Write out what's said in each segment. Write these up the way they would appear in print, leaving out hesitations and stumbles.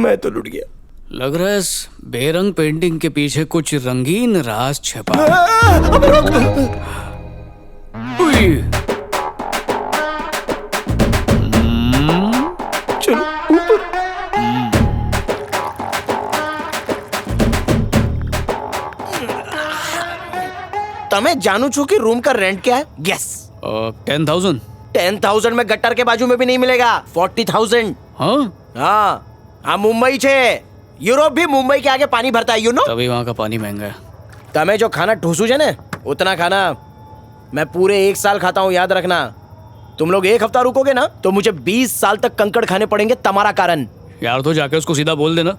मैं तो लुट गया। लग रहा है इस बेरंग पेंटिंग के पीछे कुछ रंगीन राज छिपा है। अबे रुक। चलो ऊपर। तमें जानू छू कि रूम का रेंट क्या है? गेस। 10,000। 10,000 में गट्टर के बाजू में भी नहीं मिलेगा। 40,000। हाँ, मुंबई छे। यूरोप भी मुंबई के आगे पानी भरता है, यू नो। तभी वहाँ का पानी महंगा है। तमें जो खाना ठूसू है ना, उतना खाना मैं पूरे 1 साल खाता हूँ, याद रखना। तुम लोग 1 हफ्ता रुकोगे ना तो मुझे 20 साल तक कंकड़ खाने पड़ेंगे तुम्हारा कारण। यार तो जाके उसको सीधा बोल देना।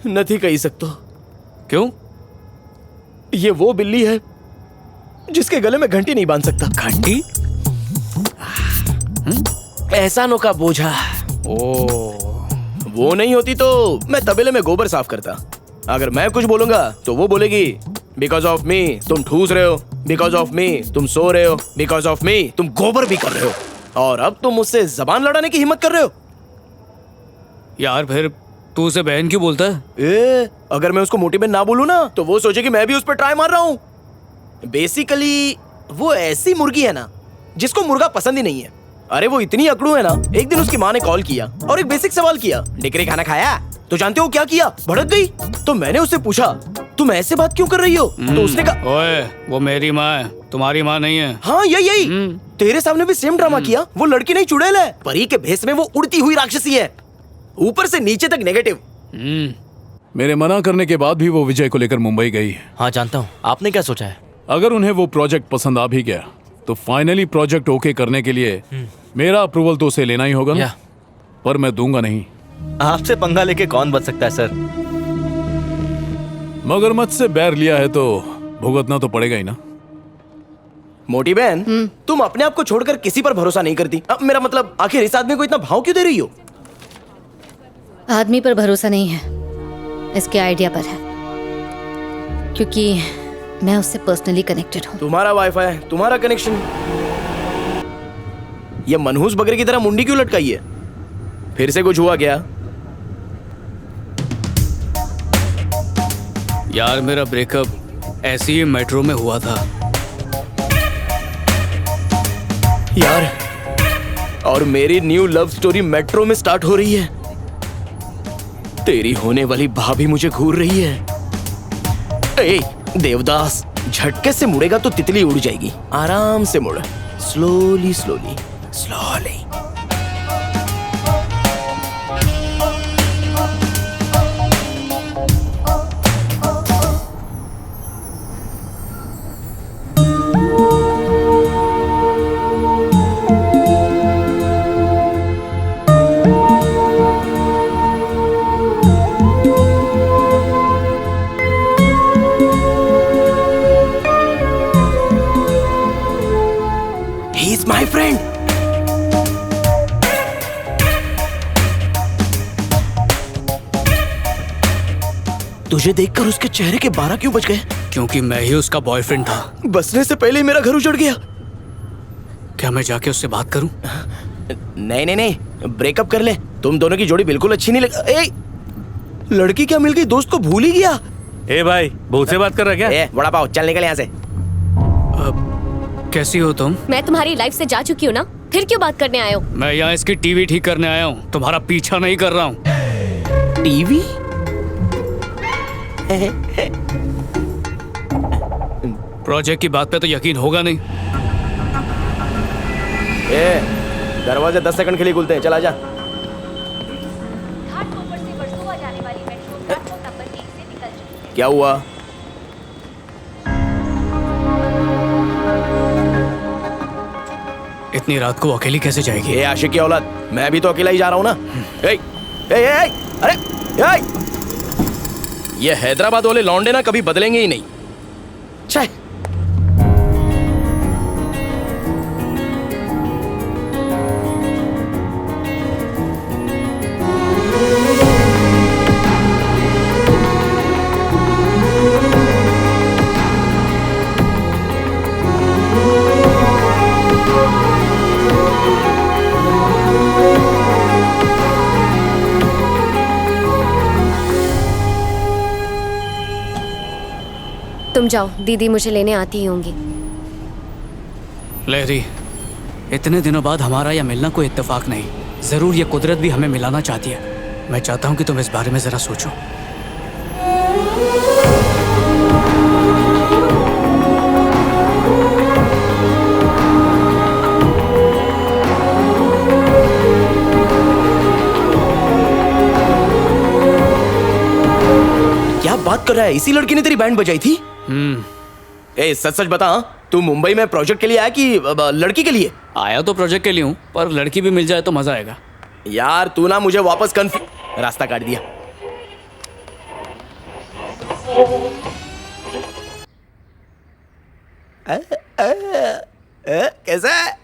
नहीं कही सकते। क्यों? ये वो बिल्ली है जिसके गले में घंटी नहीं बांध सकता। घंटी? एहसानों का बोझा। वो नहीं होती तो मैं तबेले में गोबर साफ करता। अगर मैं कुछ बोलूंगा तो वो बोलेगी बिकॉज ऑफ मी तुम ठूस रहे हो, बिकॉज ऑफ मी तुम सो रहे हो, बिकॉज ऑफ मी तुम गोबर भी कर रहे हो, और अब तुम मुझसे जबान लड़ाने की हिम्मत कर रहे हो। यार फिर तू उसे बहन क्यों बोलता है? अगर मैं उसको मोटी बहन ना बोलूं ना तो वो सोचे कि मैं भी उस पर ट्राई मार रहा हूँ। बेसिकली वो ऐसी मुर्गी है ना जिसको मुर्गा पसंद ही नहीं है। अरे वो इतनी अकड़ू है ना, एक दिन उसकी माँ ने कॉल किया और एक बेसिक सवाल किया, डिकरे खाना खाया? तो जानते हो क्या किया? भड़क गई। तो मैंने उससे पूछा तुम ऐसे बात क्यों कर रही हो? तो उसने कहा ओए वो मेरी माँ है, तुम्हारी माँ नहीं है। हाँ यही तेरे सामने भी सेम ड्रामा किया। वो लड़की नहीं चुड़ैल है, परी के भेष में वो उड़ती हुई राक्षसी है, ऊपर से नीचे तक नेगेटिव। मेरे मना करने के बाद भी वो विजय को लेकर मुंबई गई। हाँ जानता हूँ। आपने क्या सोचा है? अगर उन्हें वो प्रोजेक्ट पसंद आ भी गया तो फाइनली प्रोजेक्ट ओके करने के लिए मेरा अप्रूवल तो उसे लेना ही होगा ना। पर मैं दूंगा नहीं। आपसे पंगा लेके कौन बच सकता है सर? मगरमच्छ से बैर लिया है तो भुगतना तो पड़ेगा ही ना। मोटी बहन तुम अपने आप को छोड़कर किसी पर भरोसा नहीं करती। अब मेरा मतलब आखिर इस आदमी को इतना भाव क्यों दे रही हो? आदमी पर भरोसा नहीं है, इसके आइडिया पर है, क्योंकि मैं उससे पर्सनली कनेक्टेड हूँ। तुम्हारा वाईफाई, तुम्हारा कनेक्शन। ये मनहूस बकरे की तरह मुंडी क्यों लटकाई है? फिर से कुछ हुआ क्या? यार मेरा ब्रेकअप ऐसी ही मेट्रो में हुआ था। यार और मेरी न्यू लव स्टोरी मेट्रो में स्टार्ट हो रही है। तेरी होने वाली भाभी मुझे घूर रही है। ए देवदास, झटके से मुड़ेगा तो तितली उड़ जाएगी। आराम से मुड़, slowly slowly slowly. He is my friend. तुझे देखकर उसके चेहरे के 12 क्यों बज गए? क्योंकि मैं ही उसका बॉयफ्रेंड था। बसने से पहले ही मेरा घर उजड़ गया। क्या मैं जाके उससे बात करूं? नहीं नहीं नहीं, ब्रेकअप कर ले। तुम दोनों की जोड़ी बिल्कुल अच्छी नहीं लग। लड़की क्या मिल गई, दोस्त को भूल ही गया। ए भाई, भूत से बात कर रहा क्या? बड़ा पाओ, चल निकल यहाँ से। कैसी हो तुम? मैं तुम्हारी लाइफ से जा चुकी हूँ ना, फिर क्यों बात करने आए हो? मैं यहाँ इसकी टीवी ठीक करने आया हूँ, तुम्हारा पीछा नहीं कर रहा हूँ। टीवी? प्रोजेक्ट की बात पे तो यकीन होगा नहीं। दरवाजे 10 सेकंड के लिए खुलते हैं, चल आजा। क्या हुआ? इतनी रात को अकेली कैसे जाएगी? ये आशिक की औलाद, मैं भी तो अकेला ही जा रहा हूँ ना। अरे ये हैदराबाद वाले लौंडे ना कभी बदलेंगे ही नहीं। छे। तुम जाओ, दीदी मुझे लेने आती ही होंगी। लहरी, इतने दिनों बाद हमारा यह मिलना कोई इत्तेफाक नहीं, जरूर ये कुदरत भी हमें मिलाना चाहती है। मैं चाहता हूँ कि तुम इस बारे में जरा सोचो। क्या बात कर रहा है? इसी लड़की ने तेरी बैंड बजाई थी? ए सच सच बता, तू मुंबई में प्रोजेक्ट के लिए आया कि लड़की के लिए? आया तो प्रोजेक्ट के लिए हूँ, पर लड़की भी मिल जाए तो मजा आएगा। यार तू ना मुझे वापस रास्ता काट दिया। कैसा है?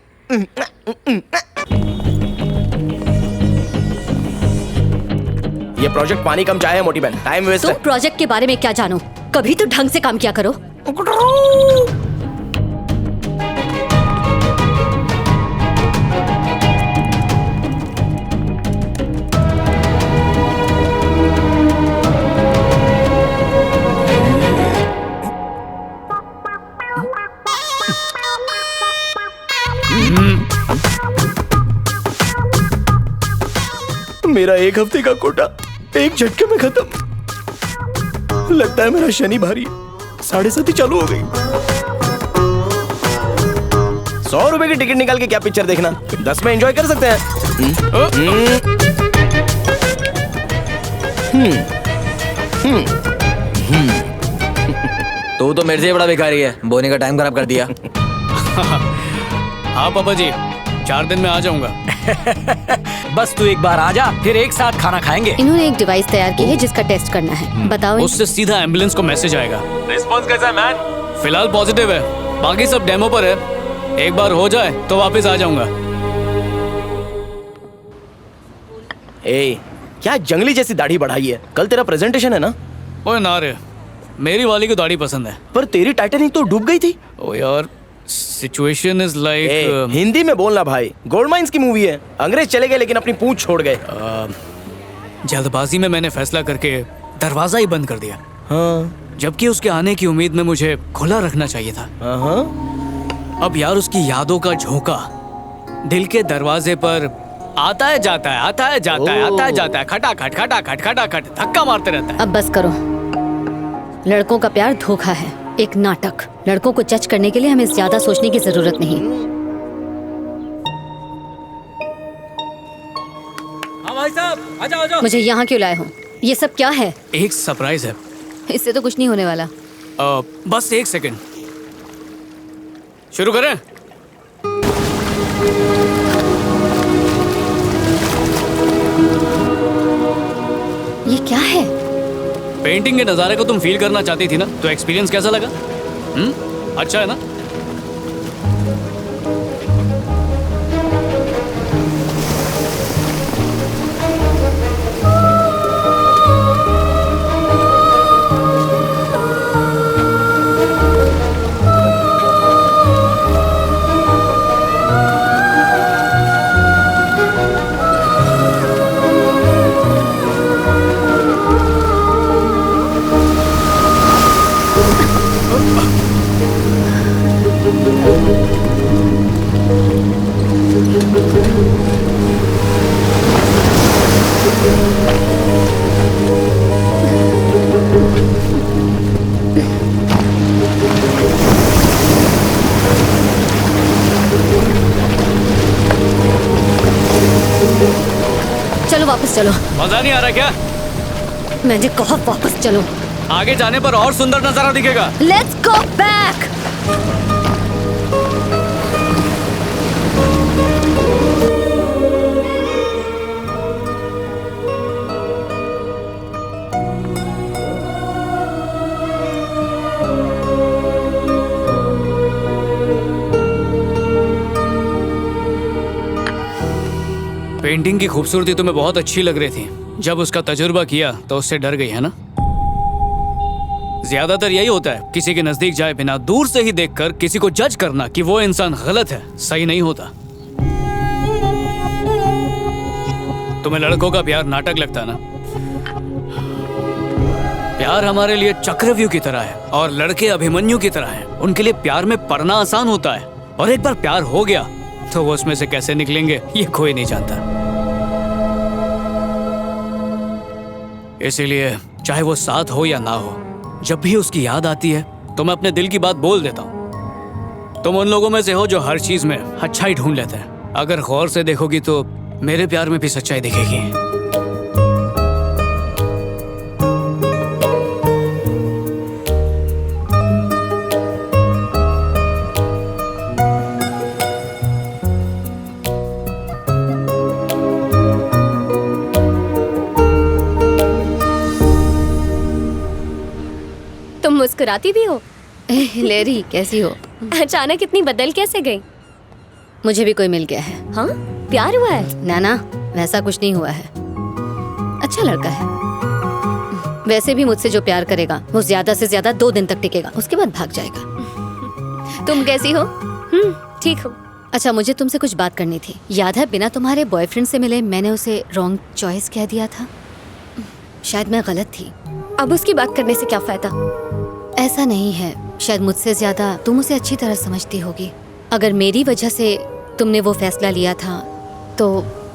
ये प्रोजेक्ट पानी कम चाहे मोटी बहन, टाइम वेस्ट तुम है। प्रोजेक्ट के बारे में क्या जानो? कभी तो ढंग से काम किया करो। मेरा एक हफ्ते का कोटा एक झटके में खत्म। लगता है मेरा शनि भारी 7:30 चालू हो गई। 100 रुपए की टिकट निकाल के क्या पिक्चर देखना, 10 में एंजॉय कर सकते हैं। तू तो मेरे से बड़ा भिखारी है, बोने का टाइम खराब कर दिया। हाँ पापा जी, 4 दिन में आ जाऊंगा। बस तू एक बार आ जा, फिर एक साथ खाना खाएंगे। इन्होंने एक डिवाइस तैयार की है जिसका टेस्ट करना है। बताओ उससे सीधा एम्बुलेंस को मैसेज आएगा। रिस्पॉन्स कैसा है मैन? फिलहाल पॉजिटिव है, बाकी सब डेमो पर है। एक बार हो जाए तो वापस आ जाऊंगा। ए, क्या जंगली जैसी दाढ़ी बढ़ाई है? कल तेरा प्रेजेंटेशन है ना? ओए ना रे, मेरी वाली की दाढ़ी पसंद है। पर तेरी टाइटैनिक तो डूब गई थी। ओ यार, सिचुएशन इज लाइक। हिंदी में बोलना भाई, गोल्ड माइंस की मूवी है। अंग्रेज चले गए लेकिन अपनी पूंछ छोड़ गए। जल्दबाजी में मैंने फैसला करके दरवाजा ही बंद कर दिया। हाँ जबकि उसके आने की उम्मीद में मुझे खुला रखना चाहिए था। हाँ। अब यार उसकी यादों का झोंका दिल के दरवाजे पर आता है जाता है, आता है जाता है, आता है जाता है, खटाखट खटाखट खटाखट धक्का मारते रहता है। अब बस करो। लड़कों का प्यार धोखा है, एक नाटक। लड़कों को जज करने के लिए हमें ज्यादा सोचने की जरूरत नहीं। हाँ भाई साहब, आ जाओ आ जाओ। मुझे यहाँ क्यों लाए हो? ये सब क्या है? एक सरप्राइज है। इससे तो कुछ नहीं होने वाला। बस 1 सेकंड, शुरू करें? ये क्या है? पेंटिंग के नज़ारे को तुम फील करना चाहती थी ना, तो एक्सपीरियंस कैसा लगा? अच्छा है ना? चलो वापस चलो। मजा नहीं आ रहा क्या? मैंने कहा वापस चलो। आगे जाने पर और सुंदर नजारा दिखेगा। Let's go back. पेंटिंग की खूबसूरती तुम्हें बहुत अच्छी लग रही थी, जब उसका तजुर्बा किया तो उससे डर गई है ना? ज्यादातर यही होता है, किसी के नजदीक जाए बिना दूर से ही देखकर किसी को जज करना कि वो इंसान गलत है, सही नहीं होता। तुम्हें लड़कों का प्यार नाटक लगता है ना? प्यार हमारे लिए चक्रव्यूह की तरह है और लड़के अभिमन्यु की तरह हैं। उनके लिए प्यार में पड़ना आसान होता है और एक बार प्यार हो गया तो वो उसमें से कैसे निकलेंगे ये कोई नहीं जानता। इसीलिए चाहे वो साथ हो या ना हो, जब भी उसकी याद आती है तो मैं अपने दिल की बात बोल देता हूँ। तुम उन लोगों में से हो जो हर चीज में अच्छाई ढूंढ लेते हैं। अगर गौर से देखोगी तो मेरे प्यार में भी सच्चाई दिखेगी। तुम मुस्कुराती भी हो। लेरी कैसी हो? अचानक इतनी बदल कैसे गई? मुझे भी कोई मिल गया है। हाँ, प्यार हुआ है? ना ना, वैसा कुछ नहीं हुआ है। अच्छा लड़का है। वैसे भी मुझसे जो प्यार करेगा वो ज्यादा से ज्यादा 2 दिन तक टिकेगा, उसके बाद भाग जाएगा। तुम कैसी हो? ठीक हो। अच्छा, मुझे तुमसे कुछ बात करनी थी। याद है बिना तुम्हारे बॉयफ्रेंड से मिले मैंने उसे रॉन्ग चॉइस कह दिया था? शायद मैं गलत थी। अब उसकी बात करने से क्या फायदा? ऐसा नहीं है, शायद मुझसे ज्यादा तुम उसे अच्छी तरह समझती होगी। अगर मेरी वजह से तुमने वो फैसला लिया था तो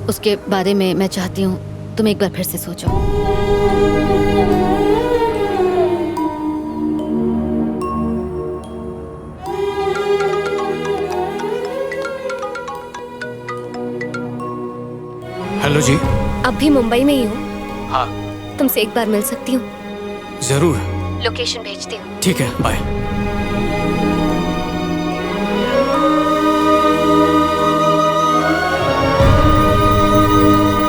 उसके बारे में मैं चाहती हूँ तुम एक बार फिर से सोचो। हेलो जी। अब भी मुंबई में ही हो? हाँ तुमसे एक बार मिल सकती हूँ? जरूर। लोकेशन भेजती हूँ। ठीक है, बाय।